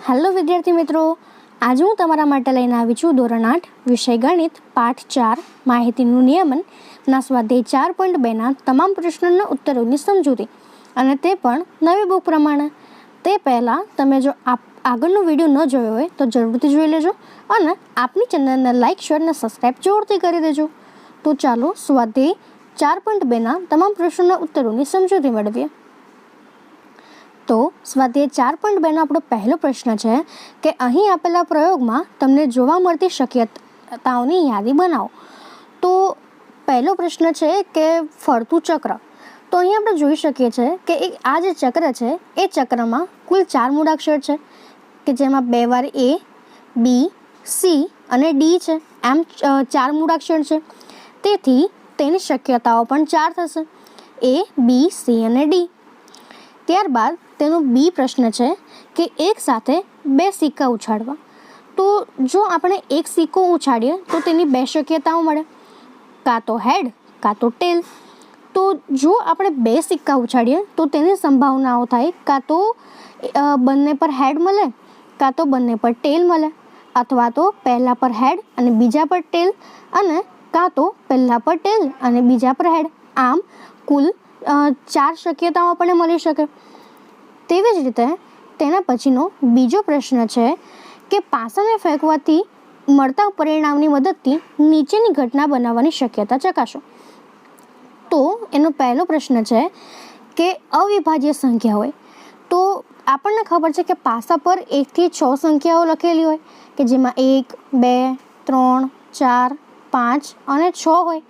Hello વિદ્યાર્થી મિત્રો, આજે હું તમારા માટે લઈને આવી છું ધોરણ 8 વિષય ગણિત પાઠ 4 માહિતીનું નિયમનના સ્વાધ્યાય 4.2ના તમામ પ્રશ્નોના ઉત્તરોની સમજૂતી, અને તે પણ નવી બુક પ્રમાણે. તે પહેલાં તમે જો આગળનો વિડીયો ન જોયો હોય તો જરૂરથી જોઈ લેજો અને આપની ચેનલને લાઇક, શેર અને સબસ્ક્રાઈબ જરૂરથી કરી દેજો. તો ચાલો સ્વાધ્યાય 4.2ના તમામ પ્રશ્નોના ઉત્તરોની સમજૂતી મેળવીએ. તો સ્વાધ્યાય 4.2નો આપણો પહેલો પ્રશ્ન છે કે અહીં આપેલા પ્રયોગમાં તમને જોવા મળતી શક્યતાઓની યાદી બનાવો. તો પહેલો પ્રશ્ન છે કે ફરતું ચક્ર. તો અહીં આપણે જોઈ શકીએ છીએ કે આ જે ચક્ર છે એ ચક્રમાં કુલ 4 મૂળાક્ષર છે કે જેમાં 2 વાર A, B, C અને D છે. એમ 4 મૂળાક્ષર છે, તેથી તેની શક્યતાઓ પણ 4 થશે: A, B, C અને D. ત્યારબાદ તેનો બી પ્રશ્ન છે કે એક સાથે 2 સિક્કા ઉછાળવા. તો જો આપણે એક સિક્કો ઉછાળીએ તો તેની 2 શક્યતાઓ મળે, કાં તો હેડ કાં તો ટેલ. તો જો આપણે 2 સિક્કા ઉછાળીએ તો તેની સંભાવનાઓ થાય કાં તો બંને પર હેડ મળે, કાં તો બંને પર ટેલ મળે, અથવા તો પહેલા પર હેડ અને બીજા પર ટેલ, અને કાં તો પહેલા પર ટેલ અને બીજા પર હેડ. આમ કુલ 4 શક્યતાઓ આપણને મળી શકે. તેવી જ રીતે તેના પછીનો બીજો પ્રશ્ન છે કે પાસાને ફેંકવાથી મળતા પરિણામની મદદથી નીચેની ઘટના બનાવવાની શક્યતા ચકાસો. તો એનો પહેલો પ્રશ્ન છે કે અવિભાજ્ય સંખ્યા હોય. તો આપણને ખબર છે કે પાસા પર 1 થી 6 સંખ્યાઓ લખેલી હોય કે જેમાં 1, 2, 3, 4, 5 અને 6 હોય,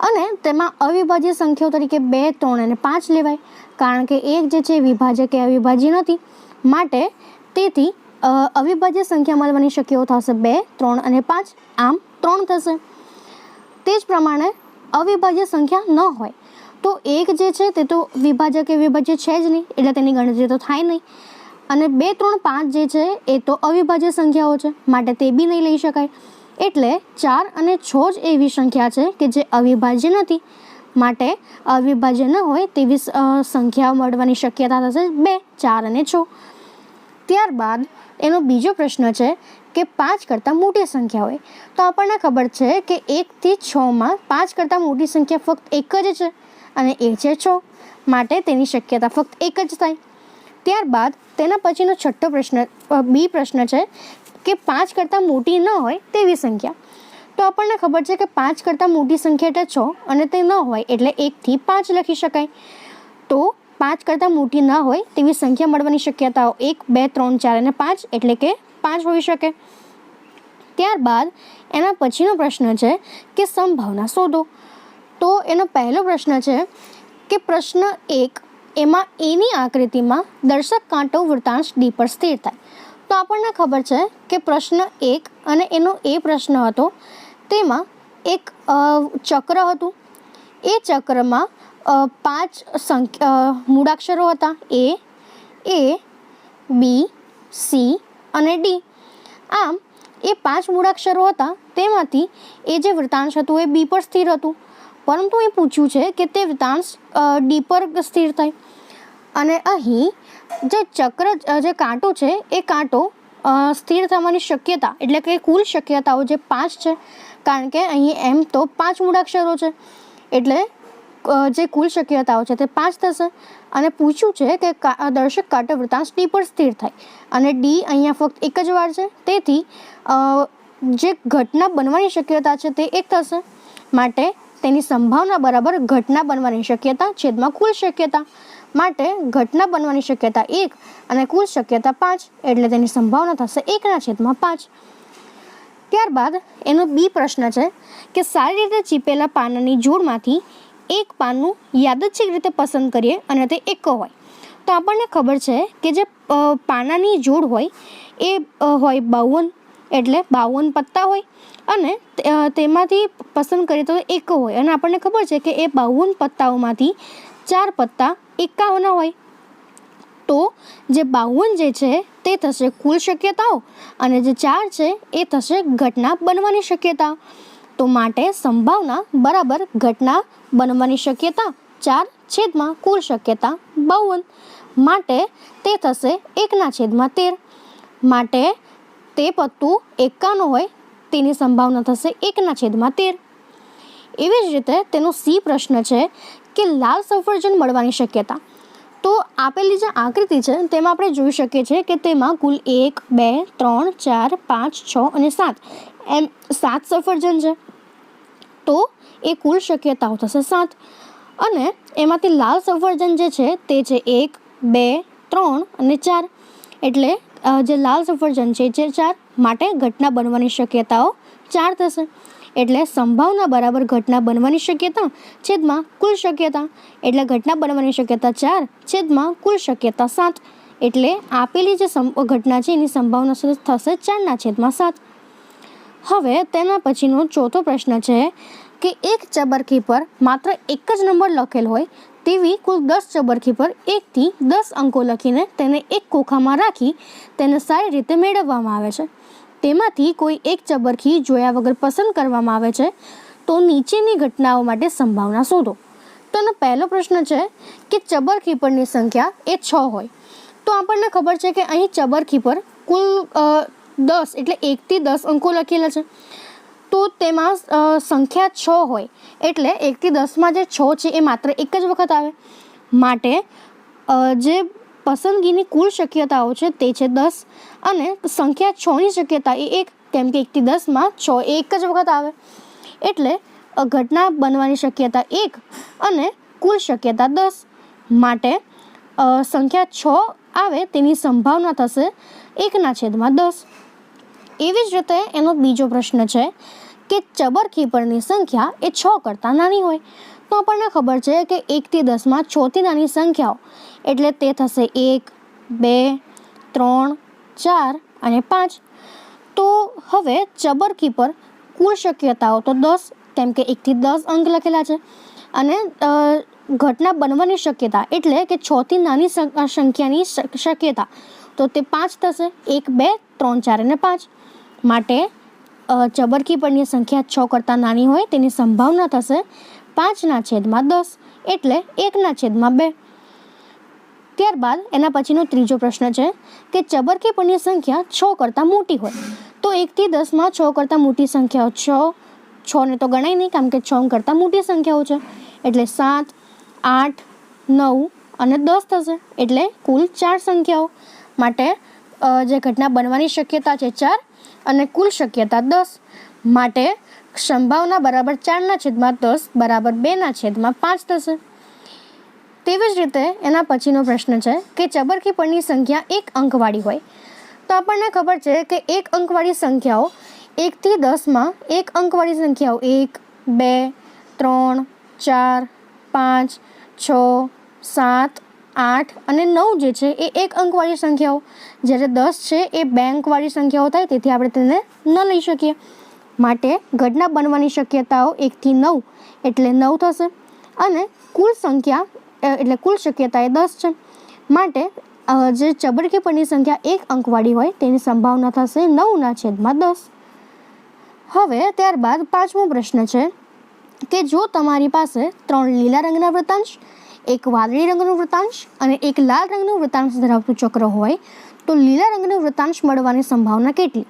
અને તેમાં અવિભાજ્ય સંખ્યાઓ તરીકે 2, 3 અને 5 લેવાય, કારણ કે 1 જે છે વિભાજક કે અવિભાજ્ય નથી, માટે તેથી અવિભાજ્ય સંખ્યા મળવાની શક્યતાઓ થશે 2, 3 અને 5. આમ 3 થશે. તે જ પ્રમાણે અવિભાજ્ય સંખ્યા ન હોય તો 1 જે છે તે તો વિભાજક કે વિભાજ્ય છે જ નહીં, એટલે તેની ગણતરી તો થાય નહીં. અને 2, 3, 5 જે છે એ તો અવિભાજ્ય સંખ્યાઓ છે, માટે તે બી નહીં લઈ શકાય. એટલે 4 અને 6 જ એવી સંખ્યા છે કે જે અવિભાજ્ય નથી, માટે અવિભાજ્ય ન હોય તેવી સંખ્યાઓ મળવાની શક્યતા થશે 2, 4 અને 6. ત્યારબાદ એનો બીજો પ્રશ્ન છે કે 5 કરતાં મોટી સંખ્યા હોય. તો આપણને ખબર છે કે 1 થી 6માં 5 કરતાં મોટી સંખ્યા ફક્ત એક જ છે, અને એ છે 6, માટે તેની શક્યતા ફક્ત એક જ થાય. ત્યારબાદ તેના પછીનો છઠ્ઠો પ્રશ્ન બી પ્રશ્ન છે કે 5 કરતાં મોટી ન હોય તેવી સંખ્યા. તો આપણને ખબર છે કે 5 કરતાં મોટી સંખ્યા એટલે 6, અને તે ન હોય એટલે 1 થી 5 લખી શકાય. તો 5 કરતાં મોટી ન હોય તેવી સંખ્યા મળવાની શક્યતાઓ 1, 2, 3, 4 અને 5 એટલે કે 5 હોઈ શકે. ત્યારબાદ એના પછીનો પ્રશ્ન છે કે સંભાવના શોધો. તો એનો પહેલો પ્રશ્ન છે કે પ્રશ્ન 1 એમાં એની આકૃતિમાં દર્શક કાંટો વૃત્તાંશ ડી પર સ્થિર થાય. તો આપણને ખબર છે કે પ્રશ્ન 1 અને એનો એ પ્રશ્ન હતો, તેમાં એક ચક્ર હતું. એ ચક્રમાં 5 મૂળાક્ષરો હતા: A, B, C અને D. આમ એ 5 મૂળાક્ષરો હતા, તેમાંથી એ જે વૃત્તાંશ હતું એ B પર સ્થિર હતું, પરંતુ એ પૂછ્યું છે કે તે વૃત્તાંશ D પર સ્થિર થાય. અને અહીં જે ચક્ર જે કાંટો છે એ કાંટો સ્થિર થવાની શક્યતા એટલે કે કુલ શક્યતાઓ જે 5 છે, કારણ કે અહીં એમ તો 5 મૂળાક્ષરો છે, એટલે જે કુલ શક્યતાઓ છે તે 5 થશે. અને પૂછ્યું છે કે દર્શક કાંટો વૃત્તાંશ D પર સ્થિર થાય, અને D અહીંયા ફક્ત એક જ વાર છે, તેથી જે ઘટના બનવાની શક્યતા છે તે 1 થશે, માટે તેની સંભાવના બરાબર ઘટના બનવાની શક્યતા છેદમાં કુલ શક્યતા, માટે ઘટના બનવાની શક્યતા 1 અને કુલ શક્યતા 5, એટલે તેની સંભાવના થશે 1/5. ત્યારબાદ એનો બી પ્રશ્ન છે કે સારી રીતે ચીપેલા પાનાની જોડમાંથી એક પાનનું યાદચ્છિક રીતે પસંદ કરીએ અને તે એકો હોય. તો આપણને ખબર છે કે જે પાનાની જોડ હોય એ હોય 52, એટલે 52 પત્તા હોય, અને તેમાંથી પસંદ કરીએ તો એકો હોય. અને આપણને ખબર છે કે એ 52 પત્તાઓમાંથી 4 પત્તા 51 હોય. તો જે 52 જે છે તે થશે કુલ શક્યતાઓ, અને જે 4 છે એ થશે ઘટના બનવાની શક્યતા. તો માટે સંભાવના બરાબર ઘટના બનવાની શક્યતા 4 છેદમાં કુલ શક્યતા 52, માટે તે થશે 1/13. માટે તે પત્તું એકાનું હોય તેની સંભાવના થશે 1/13. એવી જ રીતે તેનો સી પ્રશ્ન છે કે લાલ સફરજન મળવાની શક્યતા. તો આપેલી જે આકૃતિ છે તેમાં આપણે જોઈ શકીએ છીએ કે તેમાં કુલ 1, 2, 3, 4, 5, 6 અને 7 એમ 7 સફરજન છે. તો એ કુલ શક્યતાઓ થશે 7 અને એમાંથી લાલ સફરજન જે છે તે છે 1, 2, 3 અને 4. એટલે જે લાલ સફરજન છે જે 4 માટે ઘટના બનવાની શક્યતાઓ 4 થશે. એટલે સંભાવના બરાબર ઘટના બનવાની શક્યતા છેદમાં કુલ શક્યતા. એટલે ઘટના બનવાની શક્યતા 4 છેદમાં કુલ શક્યતા 7. એટલે આપેલી જે ઘટના છે એની સંભાવના થશે 4/7. હવે તેના પછીનો ચોથો પ્રશ્ન છે કે એક ચબરખી પર માત્ર એક જ નંબર લખેલ હોય તેવી કુલ 10 ચબરખી પર 1 થી 10 અંકો લખીને તેને એક ખોખામાં રાખી તેને સારી રીતે મેળવવામાં આવે છે. તેમાંથી કોઈ એક ચબરખી જોયા વગર પસંદ કરવામાં આવે છે તો નીચેની ઘટનાઓ માટે સંભાવના શોધો. તો એનો પહેલો પ્રશ્ન છે કે ચબરખી પરની સંખ્યા એ 6 હોય. તો આપણને ખબર છે કે અહીં ચબરખી પર કુલ 10 એટલે 1 થી 10 અંકો લખેલા છે. તો તેમાં સંખ્યા 6 હોય એટલે 1 થી 10માં જે 6 છે એ માત્ર એક જ વખત આવે. માટે જે પસંદગીની કુલ શક્યતાઓ છે તે છે 10 અને સંખ્યા 6ની શક્યતા એ 1, કેમ કે 1 થી 10માં 6 એ એક જ વખત આવે. એટલે ઘટના બનવાની શક્યતા 1 અને કુલ શક્યતા 10. માટે સંખ્યા 6 આવે તેની સંભાવના થશે 1/10. એવી જ રીતે એનો બીજો પ્રશ્ન છે કે ચબરખી પરની સંખ્યા એ 6 કરતાં નાની હોય. તો આપણને ખબર છે કે 1 થી 10માં 6 થી નાની સંખ્યાઓ એટલે તે થશે 1, 2, 3, 4 અને 5. તો હવે ચબરખી પર કુલ શક્યતાઓ તો 10, કેમ કે 1 થી 10 અંક લખેલા છે અને ઘટના બનવાની શક્યતા એટલે કે 6 થી નાની સંખ્યાની શક્યતા તો તે 5 થશે. 1, 2, 3, 4 અને 5. માટે ચબરખી પરની સંખ્યા 6 કરતાં નાની હોય તેની સંભાવના થશે 5/10 એટલે 1/2. ત્યારબાદ એના પછીનો ત્રીજો પ્રશ્ન છે કે ચબરખી પરની સંખ્યા 6 કરતાં મોટી હોય. તો 1 થી 10માં 6 કરતાં મોટી સંખ્યાઓ 6ને તો ગણાય નહીં, કારણ કે 6 કરતાં મોટી સંખ્યાઓ છે. એટલે 7, 8, 9 અને 10 થશે. એટલે કુલ 4 સંખ્યાઓ. માટે જે ઘટના બનવાની શક્યતા છે 4 અને કુલ શક્યતા 10. માટે સંભાવના બરાબર 4/10 બરાબર 2/5 થશે. તેવી જ રીતે એના પછીનો પ્રશ્ન છે કે ચબરખી પરની સંખ્યા 1 અંકવાળી હોય. તો આપણને ખબર છે કે 1 અંકવાળી સંખ્યાઓ 1 થી 10માં 1 અંકવાળી સંખ્યાઓ 1, 2, 3, 4, 5, 6, 7, 8 અને 9 જે છે એ 1 અંકવાળી સંખ્યાઓ. જ્યારે 10 છે એ 2 અંકવાળી સંખ્યાઓ થાય, તેથી આપણે તેને ન લઈ શકીએ. માટે ઘટના બનવાની શક્યતાઓ 1 થી 9 એટલે 9 થશે અને કુલ સંખ્યા એટલે કુલ શક્યતા એ 10 છે. માટે જે ચબરખી પરની સંખ્યા 1 અંકવાળી હોય તેની સંભાવના થશે 9/10. હવે ત્યારબાદ પાંચમો પ્રશ્ન છે કે જો તમારી પાસે 3 લીલા રંગના વૃત્તાંશ, 1 વાદળી રંગનું વૃત્તાંશ અને 1 લાલ રંગનું વૃત્તાંશ ધરાવતું ચક્ર હોય તો લીલા રંગનું વૃત્તાંશ મળવાની સંભાવના કેટલી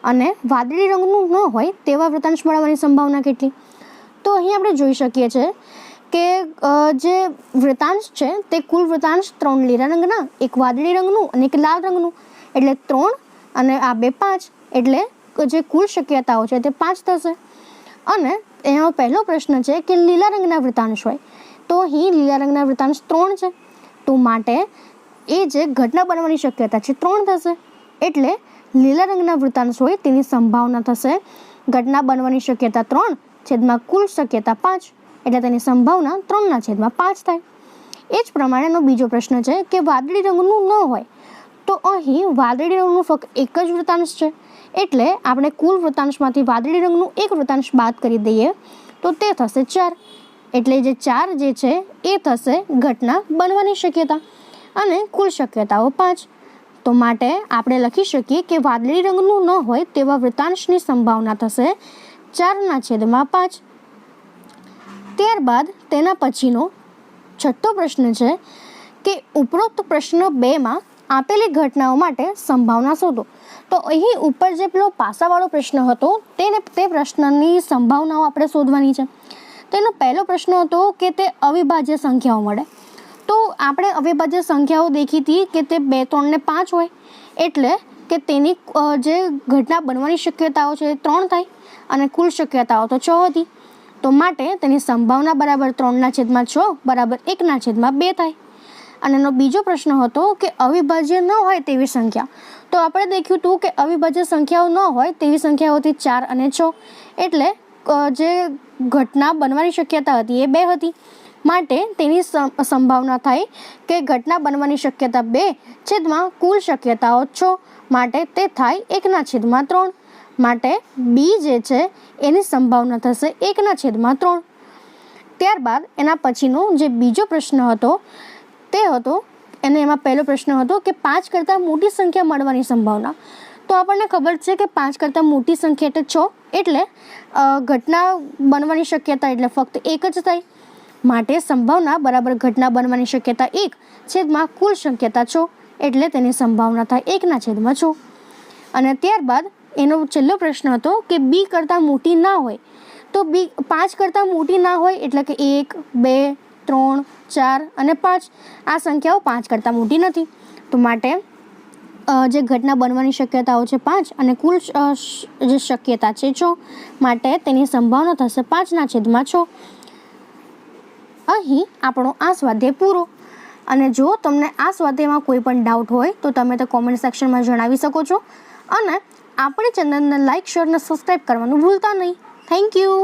અને વાદળી રંગનું ન હોય તેવા વૃત્તાંશ મળવાની સંભાવના કેટલી? તો અહીં આપણે જોઈ શકીએ છીએ કે જે વૃત્તાંશ છે તે કુલ વૃત્તાંશ 3 લીલા રંગના, 1 વાદળી રંગનું અને 1 લાલ રંગનું એટલે 3 અને આ 2 5 એટલે જે કુલ શક્યતાઓ છે તે 5 થશે. અને એનો પહેલો પ્રશ્ન છે કે લીલા રંગના વૃત્તાંશ હોય તો અહીં લીલા રંગના વૃત્તાંશ 3 છે. તો માટે એ જે ઘટના બનવાની શક્યતા છે 3 થશે. એટલે લીલા રંગના વૃત્તાંશ હોય તેની સંભાવના થશે ઘટના બનવાની શક્યતા 3 છેદમાં કુલ શક્યતા 5 એટલે તેની સંભાવના 3/5 થાય. એ જ પ્રમાણેનો બીજો પ્રશ્ન છે કે વાદળી રંગનું ન હોય તો અહીં વાદળી રંગનું ફક્ત એક જ વૃત્તાંશ છે. એટલે આપણે કુલ વૃત્તાંશમાંથી વાદળી રંગનું એક વૃત્તાંશ બાદ કરી દઈએ તો તે થશે 4. એટલે જે 4 જે છે એ થશે ઘટના બનવાની શક્યતા અને કુલ શક્યતાઓ 5. તો માટે આપણે લખી શકીએ કે વાદળી રંગનું ન હોય તેવા વૃત્તાંશની સંભાવના થશે 4/5. ત્યારબાદ તેના પછીનો છઠ્ઠો પ્રશ્ન છે કે ઉપરોક્ત પ્રશ્ન 2માં આપેલી ઘટનાઓ માટે સંભાવના શોધો. તો અહીં ઉપર જે પેલો પાસાવાળો પ્રશ્ન હતો તે પ્રશ્નની સંભાવનાઓ આપણે શોધવાની છે. તેનો પહેલો પ્રશ્ન હતો કે તે અવિભાજ્ય સંખ્યાઓ મળે. તો આપણે અવિભાજ્ય સંખ્યાઓ દેખી હતી કે તે 2, 3 ને 5 હોય, એટલે કે તેની જે ઘટના બનવાની શક્યતાઓ છે 3 થાય અને કુલ શક્યતાઓ તો 6 હતી. તો માટે તેની સંભાવના બરાબર 3/6 બરાબર 1/2 થાય. અને એનો બીજો પ્રશ્ન હતો કે અવિભાજ્ય ન હોય તેવી સંખ્યા. તો આપણે દેખ્યું હતું કે અવિભાજ્ય સંખ્યાઓ ન હોય તેવી સંખ્યાઓથી 4 અને 6, એટલે જે ઘટના બનવાની શક્યતા હતી એ 2 હતી. માટે તેની સંભાવના થાય કે ઘટના બનવાની શક્યતા 2 કુલ શક્યતાઓ 6, માટે તે થાય 1/3. માટે બી જે છે એની સંભાવના થશે 1/3. ત્યારબાદ એના પછીનો જે બીજો પ્રશ્ન હતો તે હતો, એમાં પહેલો પ્રશ્ન હતો કે 5 કરતાં મોટી સંખ્યા મળવાની સંભાવના. તો આપણને ખબર છે કે 5 કરતાં મોટી સંખ્યા એટલે 6, એટલે ઘટના બનવાની શક્યતા એટલે ફક્ત 1 જ થાય. માટે સંભાવના બરાબર ઘટના બનવાની શક્યતા 1 કુલ શક્યતા 6, એટલે તેની સંભાવના થાય 1/6. અને ત્યારબાદ એનો છેલ્લો પ્રશ્ન હતો કે બી કરતાં મોટી ના હોય. તો બી 5 કરતાં મોટી ના હોય એટલે કે 1, 2, 3, 4 અને 5 આ સંખ્યાઓ 5 કરતાં મોટી નથી. તો માટે જે ઘટના બનવાની શક્યતાઓ છે 5 અને કુલ જે શક્યતા છે 6, માટે તેની સંભાવના થશે 5/6. અહીં આપણો આ સ્વાધ્યાય પૂરો. અને જો તમને આ સ્વાધ્યાયમાં કોઈ પણ ડાઉટ હોય તો તમે તે કોમેન્ટ સેક્શનમાં જણાવી શકો છો. અને આપણી ચેનલને લાઇક, શેર અને સબસ્ક્રાઈબ કરવાનું ભૂલતા નહીં. Thank you.